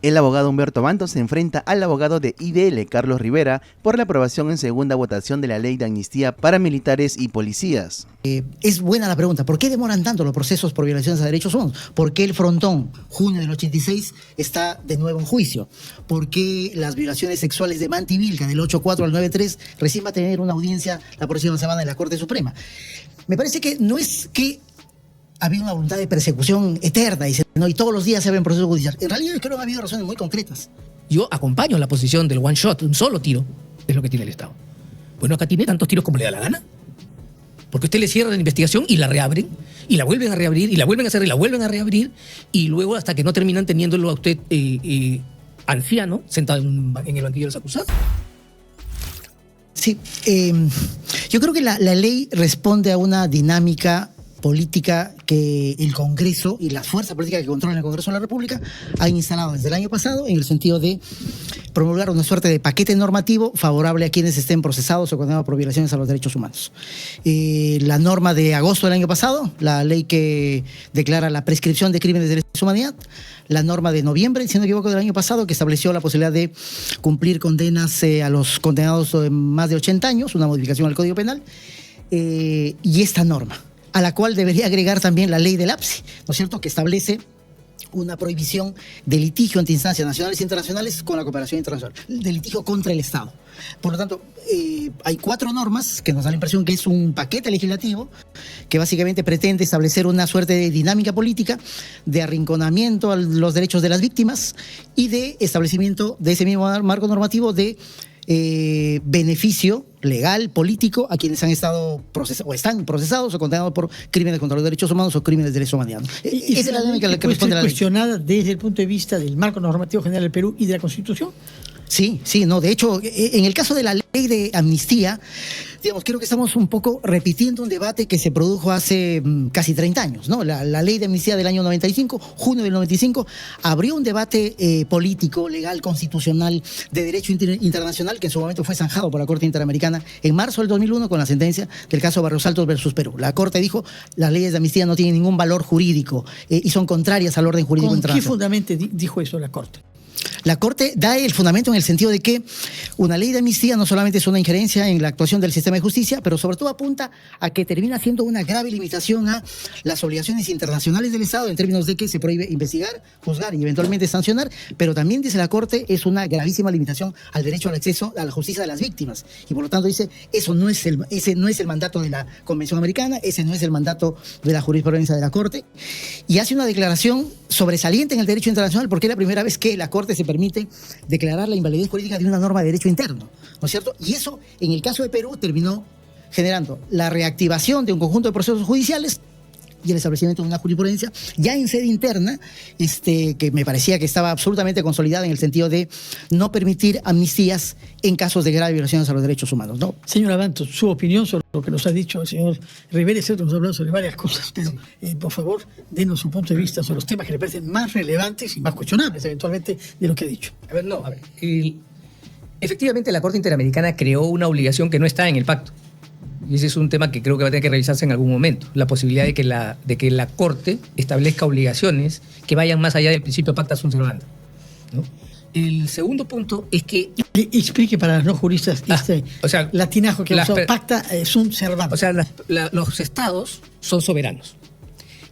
El abogado Humberto Bantos se enfrenta al abogado de IDL, Carlos Rivera, por la aprobación en segunda votación de la ley de amnistía para militares y policías. Es buena la pregunta. ¿Por qué demoran tanto los procesos por violaciones a derechos humanos? ¿Por qué el Frontón, junio del 86, está de nuevo en juicio? ¿Por qué las violaciones sexuales de Manti Vilca del 8-4 al 9-3 recién va a tener una audiencia la próxima semana en la Corte Suprema? Me parece que no es que había una voluntad de persecución eterna y todos los días se ven procesos judiciales. En realidad yo creo que ha habido razones muy concretas. Yo acompaño la posición del one shot, un solo tiro, es lo que tiene el Estado. Bueno, acá tiene tantos tiros como le da la gana. Porque usted le cierra la investigación y la reabren, y la vuelven a reabrir, y la vuelven a cerrar, y la vuelven a reabrir, y luego hasta que no terminan teniéndolo a usted anciano, sentado en el banquillo de los acusados. Sí, yo creo que la ley responde a una dinámica política que el Congreso y las fuerzas políticas que controlan el Congreso de la República han instalado desde el año pasado en el sentido de promulgar una suerte de paquete normativo favorable a quienes estén procesados o condenados por violaciones a los derechos humanos. La norma de agosto del año pasado, la ley que declara la prescripción de crímenes de lesa humanidad, la norma de noviembre, si no me equivoco, del año pasado, que estableció la posibilidad de cumplir condenas a los condenados de más de 80 años, una modificación al Código Penal, y esta norma, a la cual debería agregar también la ley del APSI, ¿no es cierto?, que establece una prohibición de litigio ante instancias nacionales e internacionales con la cooperación internacional, de litigio contra el Estado. Por lo tanto, hay 4 normas que nos da la impresión que es un paquete legislativo que básicamente pretende establecer una suerte de dinámica política de arrinconamiento a los derechos de las víctimas y de establecimiento de ese mismo marco normativo de beneficio legal, político, a quienes han estado procesados, o están procesados o condenados por crímenes contra los derechos humanos o crímenes de lesa humanidad. Esa es la dinámica a la que responde la ley. ¿Cuestionada desde el punto de vista del marco normativo general del Perú y de la Constitución? Sí, no, de hecho, en el caso de la ley de amnistía, digamos, creo que estamos un poco repitiendo un debate que se produjo hace casi 30 años, ¿no? La ley de amnistía del año 95, junio del 95, abrió un debate político, legal, constitucional, de derecho internacional, que en su momento fue zanjado por la Corte Interamericana en marzo del 2001 con la sentencia del caso Barrios Altos versus Perú. La Corte dijo, las leyes de amnistía no tienen ningún valor jurídico y son contrarias al orden jurídico internacional. ¿Con qué fundamento dijo eso la Corte? La Corte da el fundamento en el sentido de que una ley de amnistía no solamente es una injerencia en la actuación del sistema de justicia, pero sobre todo apunta a que termina siendo una grave limitación a las obligaciones internacionales del Estado en términos de que se prohíbe investigar, juzgar y eventualmente sancionar, pero también, dice la Corte, es una gravísima limitación al derecho al acceso a la justicia de las víctimas. Y por lo tanto dice, ese no es el mandato de la Convención Americana, ese no es el mandato de la jurisprudencia de la Corte, y hace una declaración sobresaliente en el derecho internacional porque es la primera vez que la Corte se permite declarar la invalidez jurídica de una norma de derecho interno, ¿no es cierto? Y eso, en el caso de Perú, terminó generando la reactivación de un conjunto de procesos judiciales y el establecimiento de una jurisprudencia ya en sede interna, que me parecía que estaba absolutamente consolidada en el sentido de no permitir amnistías en casos de graves violaciones a los derechos humanos, ¿no? Señor Bantos, su opinión sobre lo que nos ha dicho el señor Rivera, nos ha hablado sobre varias cosas, pero por favor, denos su punto de vista sobre los temas que le parecen más relevantes y más cuestionables eventualmente de lo que ha dicho. Efectivamente la Corte Interamericana creó una obligación que no está en el pacto. Y ese es un tema que creo que va a tener que revisarse en algún momento. La posibilidad de que la Corte establezca obligaciones que vayan más allá del principio pacta sunt servanda, ¿no? El segundo punto es que... Explique para los no juristas latinajo que usó pacta sunt servanda. O sea, los estados son soberanos.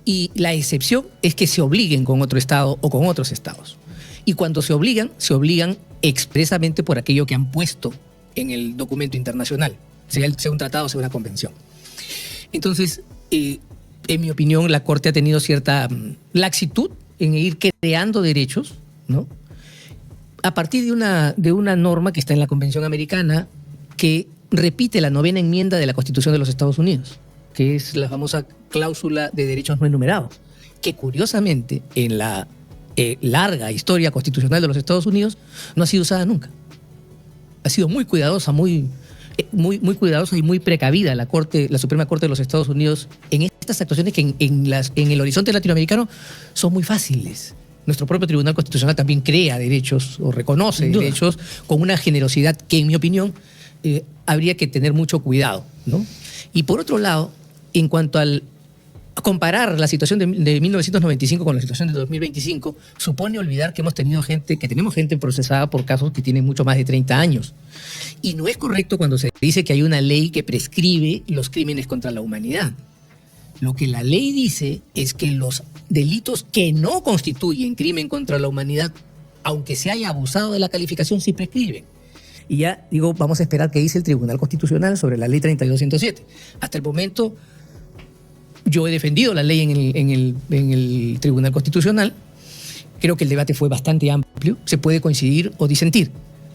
Y la excepción es que se obliguen con otro estado o con otros estados. Y cuando se obligan expresamente por aquello que han puesto en el documento internacional, sea un tratado, sea una convención. Entonces, en mi opinión, la Corte ha tenido cierta laxitud en ir creando derechos, ¿no?, a partir de una norma que está en la Convención Americana que repite la 9ª enmienda de la Constitución de los Estados Unidos, que es la famosa cláusula de derechos no enumerados, que curiosamente en la larga historia constitucional de los Estados Unidos no ha sido usada nunca. Ha sido muy cuidadosa, muy cuidadosa y muy precavida la Suprema Corte de los Estados Unidos en estas actuaciones que en el horizonte latinoamericano son muy fáciles. Nuestro propio Tribunal Constitucional también crea derechos o reconoce derechos con una generosidad que, en mi opinión, habría que tener mucho cuidado, ¿no? Y por otro lado, en cuanto al comparar la situación de 1995 con la situación de 2025 supone olvidar que tenemos gente procesada por casos que tienen mucho más de 30 años. Y no es correcto cuando se dice que hay una ley que prescribe los crímenes contra la humanidad. Lo que la ley dice es que los delitos que no constituyen crimen contra la humanidad, aunque se haya abusado de la calificación, sí prescriben. Y ya, vamos a esperar qué dice el Tribunal Constitucional sobre la ley 32.107. Hasta el momento, yo he defendido la ley en el Tribunal Constitucional. Creo que el debate fue bastante amplio. Se puede coincidir o disentir,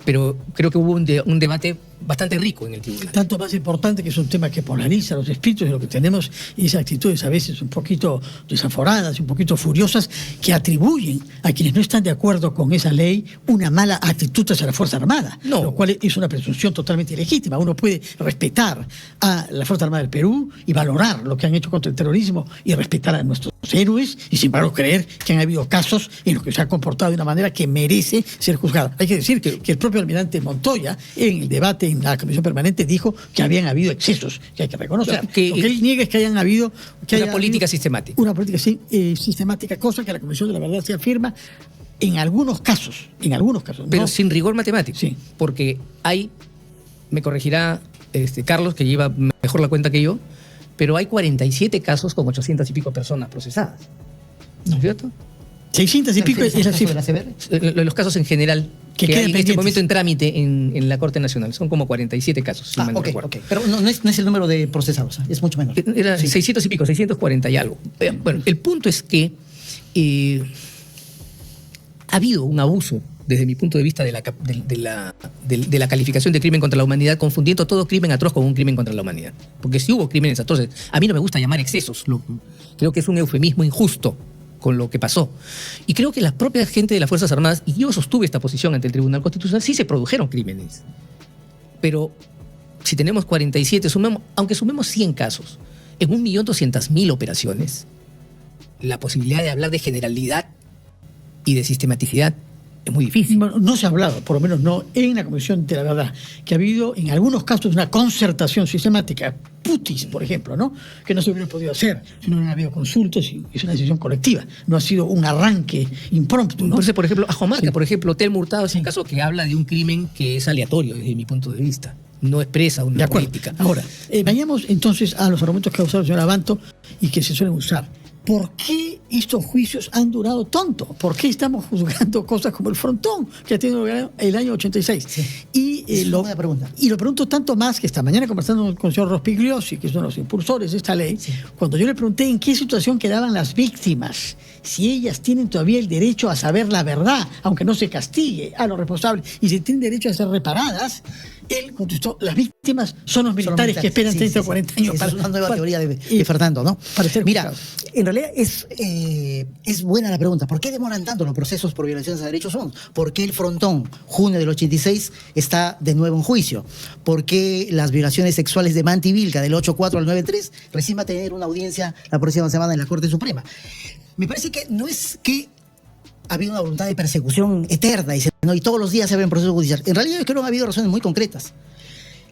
pero creo que hubo un debate bastante rico en el tribunal. Tanto más importante que es un tema que polariza los espíritus, y lo que tenemos es actitudes a veces un poquito desaforadas, un poquito furiosas, que atribuyen a quienes no están de acuerdo con esa ley una mala actitud hacia la Fuerza Armada, no. Lo cual es una presunción totalmente ilegítima. Uno puede respetar a la Fuerza Armada del Perú y valorar lo que han hecho contra el terrorismo y respetar a nuestros héroes, y sin embargo creer que han habido casos en los que se ha comportado de una manera que merece ser juzgado. Hay que decir que el propio almirante Montoya, en el debate en la Comisión Permanente, dijo que habían habido excesos, que hay que reconocer. Lo que él niega es que hayan habido... Una política sistemática. Una política sistemática, cosa que la Comisión de la Verdad se afirma en algunos casos. Pero ¿no? sin rigor matemático. Sí. Porque me corregirá Carlos, que lleva mejor la cuenta que yo, pero hay 47 casos con 800 y pico personas procesadas. ¿No es cierto? 600 y pico es la cifra. Los casos en general que hay en este pendientes. momento en trámite en la Corte Nacional. Son como 47 casos, si mal no recuerdo. Okay. Pero no es el número de procesados, es mucho menos. Era 600 y pico, 640 y algo. Bueno, el punto es que ha habido un abuso, desde mi punto de vista, de la calificación de crimen contra la humanidad, confundiendo todo crimen atroz con un crimen contra la humanidad. Porque si hubo crímenes atroces, a mí no me gusta llamar excesos, creo que es un eufemismo injusto con lo que pasó. Y creo que la propia gente de las Fuerzas Armadas, y yo sostuve esta posición ante el Tribunal Constitucional, sí se produjeron crímenes. Pero si tenemos 47, aunque sumemos 100 casos, en 1.200.000 operaciones, la posibilidad de hablar de generalidad y de sistematicidad es muy difícil. No se ha hablado, por lo menos no en la Comisión de la Verdad, que ha habido en algunos casos una concertación sistemática, putis, por ejemplo, ¿no? Que no se hubiera podido hacer si no hubieran habido consultas, y es una decisión colectiva, no ha sido un arranque impromptu, ¿no? Por ejemplo, Ajomarca, por ejemplo, Telmo Hurtado es un caso que habla de un crimen que es aleatorio desde mi punto de vista, no expresa una política. Ahora, vayamos entonces a los argumentos que ha usado el señor Abanto y que se suelen usar. ¿Por qué estos juicios han durado tanto? ¿Por qué estamos juzgando cosas como el Frontón, que ha tenido el año 86? Sí. Y una buena pregunta. Y lo pregunto tanto más que esta mañana, conversando con el señor Rospigliosi, que es uno de los impulsores de esta ley, cuando yo le pregunté en qué situación quedaban las víctimas, si ellas tienen todavía el derecho a saber la verdad, aunque no se castigue a los responsables, y si tienen derecho a ser reparadas, él contestó: las víctimas son los militares que esperan 30 o 40 años. Esa es una nueva teoría de Fernando, ¿no? Mira, en realidad es buena la pregunta. ¿Por qué demoran tanto los procesos por violaciones a derechos humanos? ¿Por qué el Frontón, junio del 86, está de nuevo en juicio? ¿Por qué las violaciones sexuales de Manti Vilca del 8.4 al 9.3 recién va a tener una audiencia la próxima semana en la Corte Suprema? Me parece que no es que ha habido una voluntad de persecución eterna y todos los días se abren procesos judiciales. En realidad yo creo que ha habido razones muy concretas.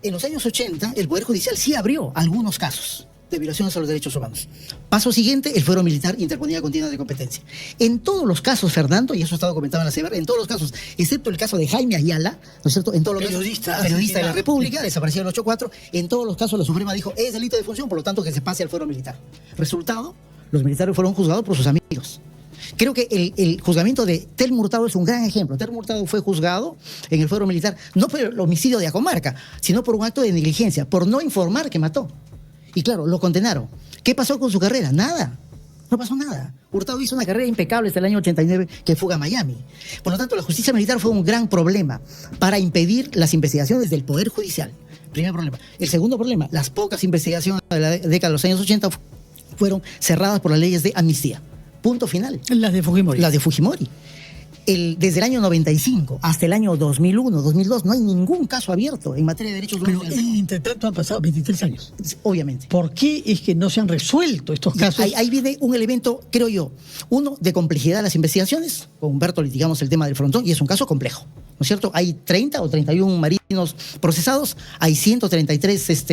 En los años 80 el Poder Judicial sí abrió algunos casos de violaciones a los derechos humanos. Paso siguiente, el fuero militar interponía contiendas de competencia. En todos los casos, Fernando, y eso ha estado comentado en la CEBAR, en todos los casos, excepto el caso de Jaime Ayala, ¿no es cierto? En todos los periodista de la República, desapareció en el 8.4, en todos los casos la Suprema dijo: es delito de función, por lo tanto que se pase al fuero militar. Resultado, los militares fueron juzgados por sus amigos. Creo que el juzgamiento de Telmo Hurtado es un gran ejemplo. Telmo Hurtado fue juzgado en el fuero militar, no por el homicidio de Ajomarca, sino por un acto de negligencia, por no informar que mató. Y claro, lo condenaron. ¿Qué pasó con su carrera? Nada. No pasó nada. Hurtado hizo una carrera impecable hasta el año 89, que fuga a Miami. Por lo tanto, la justicia militar fue un gran problema para impedir las investigaciones del Poder Judicial. Primer problema. El segundo problema: las pocas investigaciones de la década de los años 80 fueron cerradas por las leyes de amnistía. Punto final. Las de Fujimori. Las de Fujimori. Desde el año 95 hasta el año 2001, 2002, no hay ningún caso abierto en materia de derechos humanos. Pero entre tanto han pasado 23 años. Obviamente. ¿Por qué es que no se han resuelto estos casos? Ahí viene un elemento, creo yo, uno, de complejidad de las investigaciones. Con Humberto litigamos el tema del Frontón y es un caso complejo. ¿no es cierto? Hay 30 o 31 marinos procesados, hay 133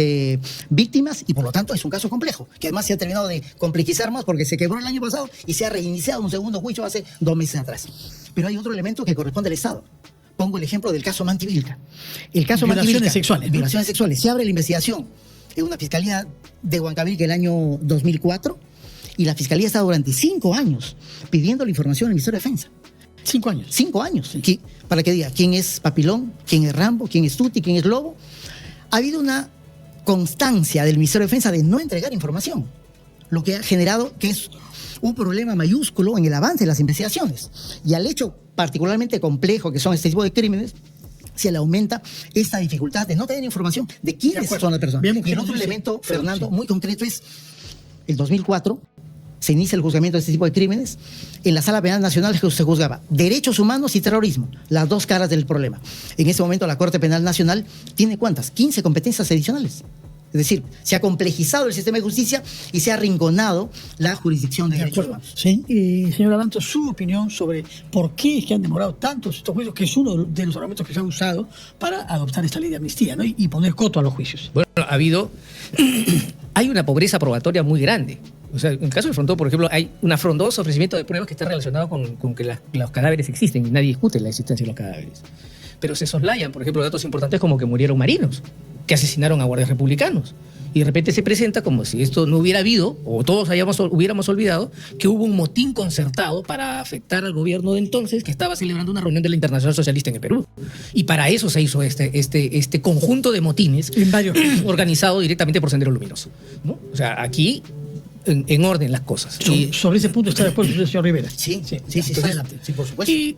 víctimas y por lo tanto es un caso complejo, que además se ha terminado de complejizar más porque se quebró el año pasado y se ha reiniciado un segundo juicio hace 2 meses atrás. Pero hay otro elemento que corresponde al Estado. Pongo el ejemplo del caso Mantivilca. El caso Violaciones Mantivilca, sexuales, ¿no? Violaciones sexuales. Se abre la investigación en una fiscalía de Huancavelica el año 2004 y la fiscalía está durante 5 años pidiendo la información al Ministerio de Defensa. 5 años. 5 años. Para que diga quién es Papilón, quién es Rambo, quién es Tuti, quién es Lobo. Ha habido una constancia del Ministerio de Defensa de no entregar información, lo que ha generado que es un problema mayúsculo en el avance de las investigaciones. Y al hecho particularmente complejo que son este tipo de crímenes, se le aumenta esta dificultad de no tener información de quiénes son las personas. Bien, y el otro elemento, Fernando, muy concreto es el 2004. Se inicia el juzgamiento de este tipo de crímenes. En la Sala Penal Nacional se juzgaba derechos humanos y terrorismo, las dos caras del problema. En ese momento la Corte Penal Nacional tiene ¿cuántas? 15 competencias adicionales. Es decir, se ha complejizado el sistema de justicia y se ha arrinconado la jurisdicción de derechos humanos. Sí. Señor Abanto, su opinión sobre por qué es que han demorado tantos estos juicios, que es uno de los argumentos que se ha usado para adoptar esta ley de amnistía, ¿no? Y poner coto a los juicios. Bueno, hay una pobreza probatoria muy grande. O sea, en el caso del Frontón, por ejemplo, hay un afrontoso ofrecimiento de pruebas que está relacionado con que los cadáveres existen y nadie discute la existencia de los cadáveres. Pero se soslayan, por ejemplo, datos importantes como que murieron marinos, que asesinaron a guardias republicanos. Y de repente se presenta como si esto no hubiera habido, o todos hubiéramos olvidado, que hubo un motín concertado para afectar al gobierno de entonces, que estaba celebrando una reunión de la Internacional Socialista en el Perú. Y para eso se hizo este conjunto de motines organizado directamente por Sendero Luminoso, ¿no? O sea, aquí en orden las cosas. Sobre ese punto está de acuerdo el señor Rivera. Sí, Adelante. sí, por supuesto. Y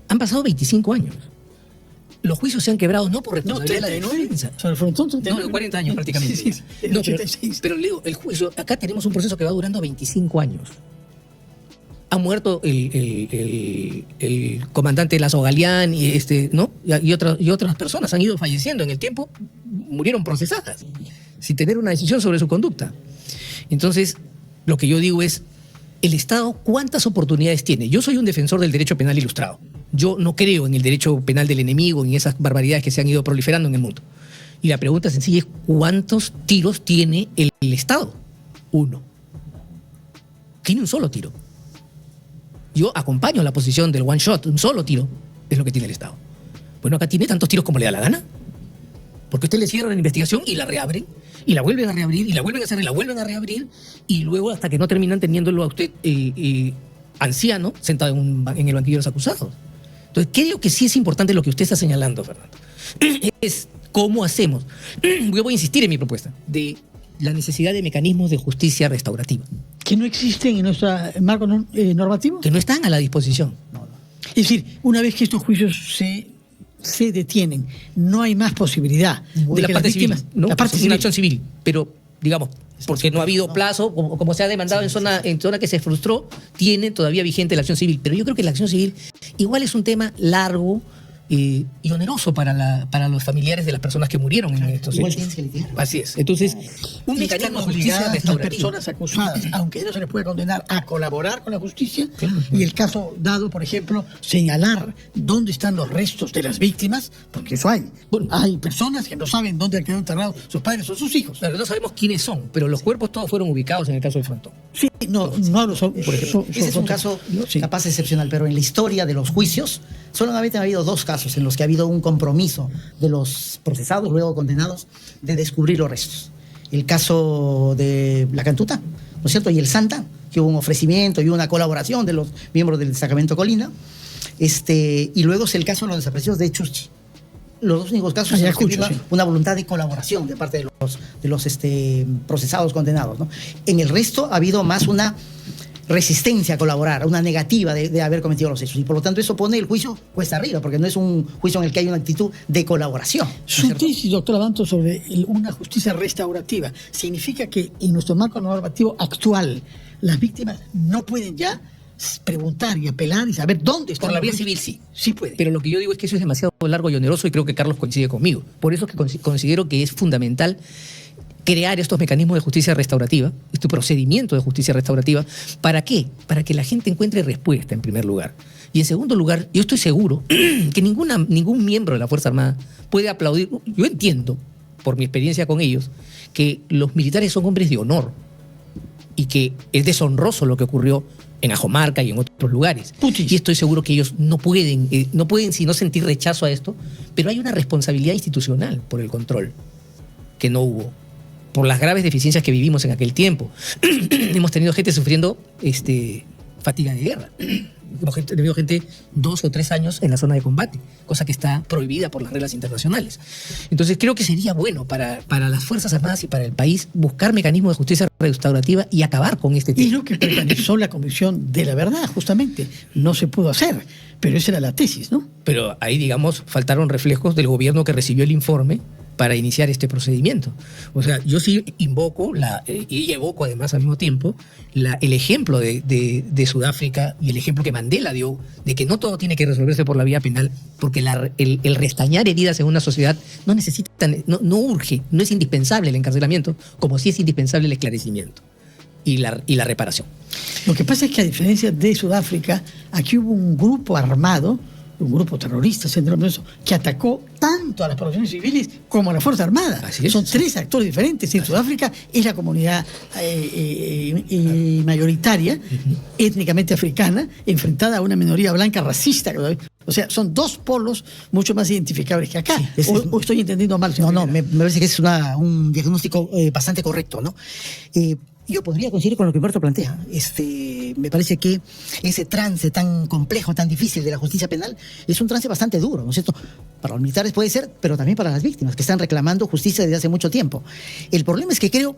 han pasado 25 años. Los juicios se han quebrado no por responsabilidad de la defensa. Sobre el Frontón, 39. No, 40 años prácticamente. Sí. No, 86. pero Leo, el juicio, acá tenemos un proceso que va durando 25 años. Ha muerto el comandante Lazo Galeán y ¿no? Y otras personas han ido falleciendo en el tiempo, murieron procesadas, sin tener una decisión sobre su conducta. Entonces, lo que yo digo es, el Estado, ¿cuántas oportunidades tiene? Yo soy un defensor del derecho penal ilustrado. Yo no creo en el derecho penal del enemigo, ni esas barbaridades que se han ido proliferando en el mundo. Y la pregunta sencilla es, ¿cuántos tiros tiene el Estado? 1. Tiene un solo tiro. Yo acompaño la posición del one shot, un solo tiro es lo que tiene el Estado. Bueno, acá tiene tantos tiros como le da la gana. Porque usted le cierra la investigación y la reabren, y la vuelven a reabrir, y la vuelven a cerrar, y la vuelven a reabrir, y luego hasta que no terminan teniéndolo a usted anciano, sentado en el banquillo de los acusados. Entonces, creo que sí es importante lo que usted está señalando, Fernando. Es cómo hacemos. Yo voy a insistir en mi propuesta de la necesidad de mecanismos de justicia restaurativa. Que no existen en nuestro marco normativo. Que no están a la disposición. Es decir, una vez que estos juicios se detienen, no hay más posibilidad De la que parte las víctimas, civil, ¿no? la parte Es civil, una acción civil, pero digamos, porque no ha habido plazo, como se ha demandado en zona que se frustró, tiene todavía vigente la acción civil. Pero yo creo que la acción civil igual es un tema largo y oneroso para los familiares de las personas que murieron en estos Igual hechos. tienes que litigar. Así es. Entonces, un y mecanismo están de justicia obligadas las restaurativa. personas acusadas, aunque no se les puede condenar, a colaborar con la justicia. Claro. Y el caso dado, por ejemplo, señalar dónde están los restos de las víctimas, porque eso hay. Bueno. Hay personas que no saben dónde han quedado enterrados sus padres o sus hijos. Claro, no sabemos quiénes son, pero los cuerpos todos fueron ubicados en el caso del Frontón. Sí, no hablo sobre, por ejemplo. Ese es un caso Sí. capaz excepcional, pero en la historia de los juicios solamente ha habido 2 casos en los que ha habido un compromiso de los procesados, luego condenados, de descubrir los restos. El caso de la Cantuta, ¿no es cierto? Y el Santa, que hubo un ofrecimiento y una colaboración de los miembros del destacamento Colina. Y luego es el caso de los desaparecidos de Chuchi. Los 2 únicos casos en los que Ayacucho, hubo sí. una voluntad de colaboración de parte de los procesados condenados, ¿no? En el resto ha habido más una resistencia a colaborar, una negativa de haber cometido los hechos. Y por lo tanto eso pone el juicio cuesta arriba, porque no es un juicio en el que hay una actitud de colaboración. ¿no es Su cierto? tesis, doctor Abanto, sobre una justicia restaurativa, ¿significa que en nuestro marco normativo actual las víctimas no pueden ya preguntar y apelar y saber dónde están? Por la los vía civil restos? sí. Sí puede. Pero lo que yo digo es que eso es demasiado largo y oneroso y creo que Carlos coincide conmigo. Por eso es que considero que es fundamental crear estos mecanismos de justicia restaurativa, este procedimiento de justicia restaurativa. ¿Para qué? Para que la gente encuentre respuesta en primer lugar. Y en segundo lugar, yo estoy seguro que ningún miembro de la Fuerza Armada puede aplaudir. Yo entiendo, por mi experiencia con ellos, que los militares son hombres de honor y que es deshonroso lo que ocurrió en Ajomarca y en otros lugares. Putis. Y estoy seguro que ellos no pueden sino sentir rechazo a esto, pero hay una responsabilidad institucional por el control que no hubo, por las graves deficiencias que vivimos en aquel tiempo. Hemos tenido gente sufriendo fatiga de guerra. Hemos tenido gente 2 o 3 años en la zona de combate, cosa que está prohibida por las reglas internacionales. Entonces creo que sería bueno para las Fuerzas Armadas y para el país buscar mecanismos de justicia restaurativa y acabar con este tema. Y lo que preconizó la Comisión de la Verdad, justamente, no se pudo hacer, pero esa era la tesis, ¿no? Pero ahí, digamos, faltaron reflejos del gobierno que recibió el informe para iniciar este procedimiento. O sea, yo sí invoco y evoco además al mismo tiempo el ejemplo de Sudáfrica y el ejemplo que Mandela dio de que no todo tiene que resolverse por la vía penal, porque el restañar heridas en una sociedad no urge, no es indispensable el encarcelamiento, como sí es indispensable el esclarecimiento y la reparación. Lo que pasa es que, a diferencia de Sudáfrica, aquí hubo un grupo armado, un grupo terrorista, que atacó tanto a las poblaciones civiles como a la Fuerza Armada. Así es. Son 3 actores diferentes. En Sudáfrica es la comunidad mayoritaria, étnicamente africana, enfrentada a una minoría blanca racista. O sea, son 2 polos mucho más identificables que acá. Sí, o estoy entendiendo mal. No, me parece que es un diagnóstico bastante correcto, ¿no? Yo podría coincidir con lo que Humberto plantea. Me parece que ese trance tan complejo, tan difícil de la justicia penal es un trance bastante duro, ¿no es cierto? Para los militares puede ser, pero también para las víctimas que están reclamando justicia desde hace mucho tiempo. El problema es que creo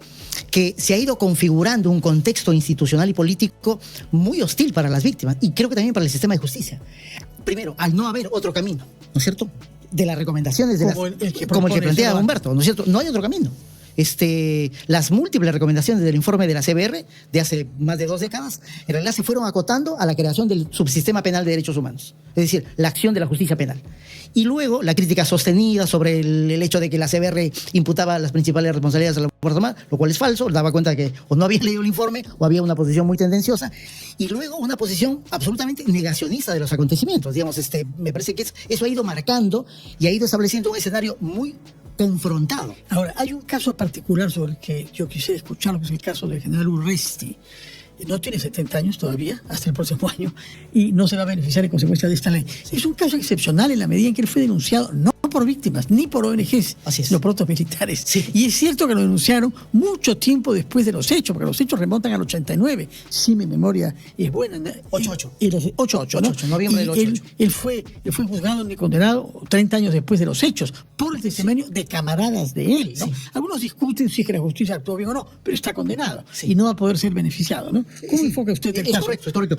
que se ha ido configurando un contexto institucional y político muy hostil para las víctimas y creo que también para el sistema de justicia. Primero, al no haber otro camino, ¿no es cierto? De las recomendaciones Como el que plantea Humberto, ¿no es cierto? No hay otro camino. Las múltiples recomendaciones del informe de la CBR de hace más de 2 décadas, en realidad se fueron acotando a la creación del subsistema penal de derechos humanos, es decir, la acción de la justicia penal. Y luego la crítica sostenida sobre el hecho de que la CBR imputaba las principales responsabilidades a la Fuerza Armada, lo cual es falso, daba cuenta que o no había leído el informe o había una posición muy tendenciosa, y luego una posición absolutamente negacionista de los acontecimientos. Digamos, me parece que eso ha ido marcando y ha ido estableciendo un escenario muy confrontado. Ahora, hay un caso particular sobre el que yo quisiera escucharlo, que es el caso del general Urresti. No tiene 70 años todavía, hasta el próximo año, y no se va a beneficiar en consecuencia de esta ley. Sí. Es un caso excepcional en la medida en que él fue denunciado, no por víctimas, ni por ONGs, sino por otros militares. Sí. Y es cierto que lo denunciaron mucho tiempo después de los hechos, porque los hechos remontan al 89, si mi memoria es buena. 88. Y los 88, ¿no? 88, noviembre del 88. Él fue juzgado ni condenado 30 años después de los hechos, por el testimonio de camaradas de él, ¿no? Sí. Algunos discuten si es que la justicia actuó bien o no, pero está condenado y no va a poder ser beneficiado, ¿no? ¿Cómo enfoca usted el caso? Es correcto.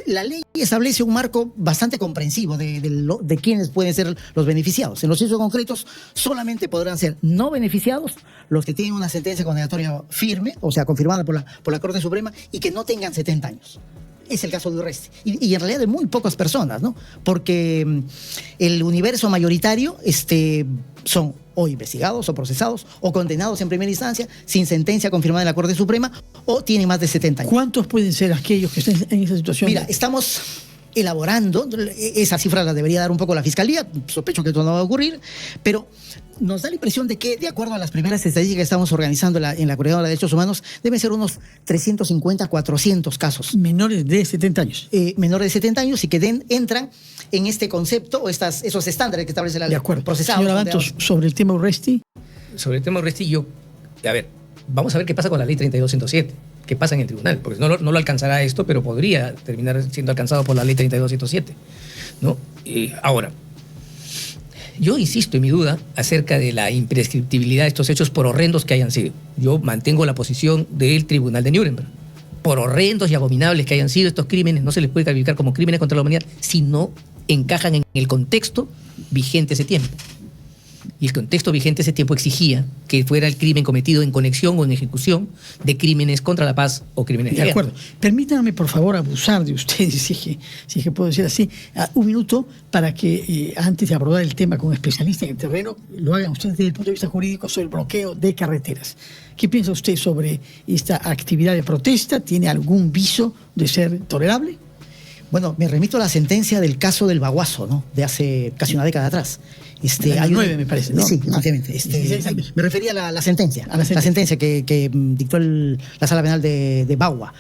La ley establece un marco bastante comprensivo de quiénes pueden ser los beneficiados. En los hechos concretos solamente podrán ser no beneficiados los que tienen una sentencia condenatoria firme, o sea, confirmada por la Corte Suprema, y que no tengan 70 años. Es el caso de Urresti. Y en realidad de muy pocas personas, ¿no? Porque el universo mayoritario son o investigados o procesados o condenados en primera instancia sin sentencia confirmada en la Corte Suprema o tienen más de 70 años. ¿Cuántos pueden ser aquellos que estén en esa situación? Mira, estamos elaborando, esa cifra la debería dar un poco la Fiscalía, sospecho que esto no va a ocurrir, pero nos da la impresión de que, de acuerdo a las primeras estadísticas que estamos organizando en la Coordinadora de Derechos Humanos, deben ser unos 350, 400 casos. Menores de 70 años. Menores de 70 años y que entran en este concepto o esos estándares que establece la ley. De acuerdo. Procesados. Señor Abantos, sobre el tema Urresti. Sobre el tema Urresti, vamos a ver qué pasa con la ley 32107. ¿Qué pasa en el tribunal? Porque no lo alcanzará esto, pero podría terminar siendo alcanzado por la ley 32107, ¿no? Ahora, yo insisto en mi duda acerca de la imprescriptibilidad de estos hechos por horrendos que hayan sido. Yo mantengo la posición del Tribunal de Nuremberg. Por horrendos y abominables que hayan sido estos crímenes, no se les puede calificar como crímenes contra la humanidad si no encajan en el contexto vigente ese tiempo. Y el contexto vigente ese tiempo exigía que fuera el crimen cometido en conexión o en ejecución de crímenes contra la paz o crímenes de guerra. De acuerdo. Permítanme, por favor, abusar de ustedes, si es que puedo decir así, un minuto para que antes de abordar el tema con especialistas en el terreno, lo hagan ustedes desde el punto de vista jurídico sobre el bloqueo de carreteras. ¿Qué piensa usted sobre esta actividad de protesta? ¿Tiene algún viso de ser tolerable? Bueno, me remito a la sentencia del caso del Baguazo, ¿no? De hace casi una década atrás. Del año 9, me parece, ¿no? Sí, efectivamente. 16 años. Me refería a la sentencia. A la sentencia. Que dictó la Sala Penal de Bagua.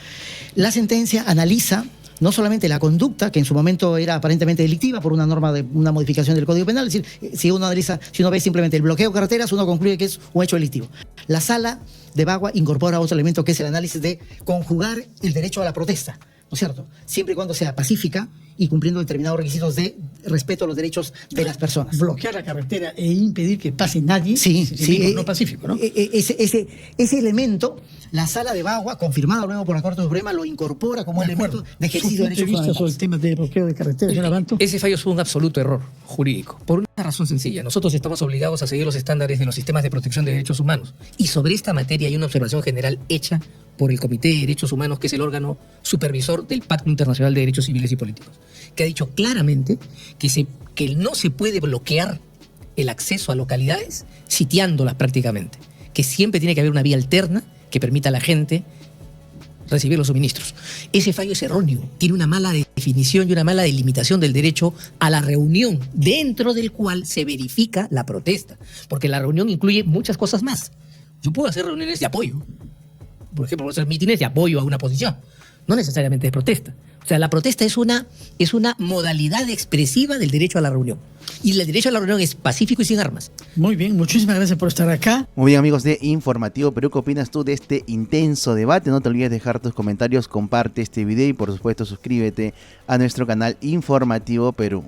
La sentencia analiza no solamente la conducta, que en su momento era aparentemente delictiva por una norma de una modificación del Código Penal, es decir, si uno ve simplemente el bloqueo de carreteras, uno concluye que es un hecho delictivo. La Sala de Bagua incorpora otro elemento que es el análisis de conjugar el derecho a la protesta, ¿no es cierto? Siempre y cuando sea pacífica y cumpliendo determinados requisitos de respeto a los derechos de las personas. Bloquear la carretera e impedir que pase nadie. Sí, no pacífico, ¿no? Ese elemento, la Sala de Bagua, confirmado luego por la Corte Suprema, lo incorpora como elemento de ejercicio de derechos vista sobre fundamentales. el tema de bloqueo de carretera, señor Abanto. Ese fallo fue un absoluto error jurídico, por una razón sencilla. Nosotros estamos obligados a seguir los estándares de los sistemas de protección de derechos humanos. Y sobre esta materia hay una observación general hecha por el Comité de Derechos Humanos, que es el órgano supervisor del Pacto Internacional de Derechos Civiles y Políticos, que ha dicho claramente que no se puede bloquear el acceso a localidades sitiándolas prácticamente, que siempre tiene que haber una vía alterna que permita a la gente recibir los suministros. Ese fallo es erróneo, tiene una mala definición y una mala delimitación del derecho a la reunión, dentro del cual se verifica la protesta, porque la reunión incluye muchas cosas más. Yo puedo hacer reuniones de apoyo, por ejemplo, puedo hacer mítines de apoyo a una posición, no necesariamente de protesta. O sea, la protesta es una modalidad expresiva del derecho a la reunión. Y el derecho a la reunión es pacífico y sin armas. Muy bien, muchísimas gracias por estar acá. Muy bien, amigos de Informativo Perú, ¿qué opinas tú de este intenso debate? No te olvides dejar tus comentarios, comparte este video y por supuesto suscríbete a nuestro canal Informativo Perú.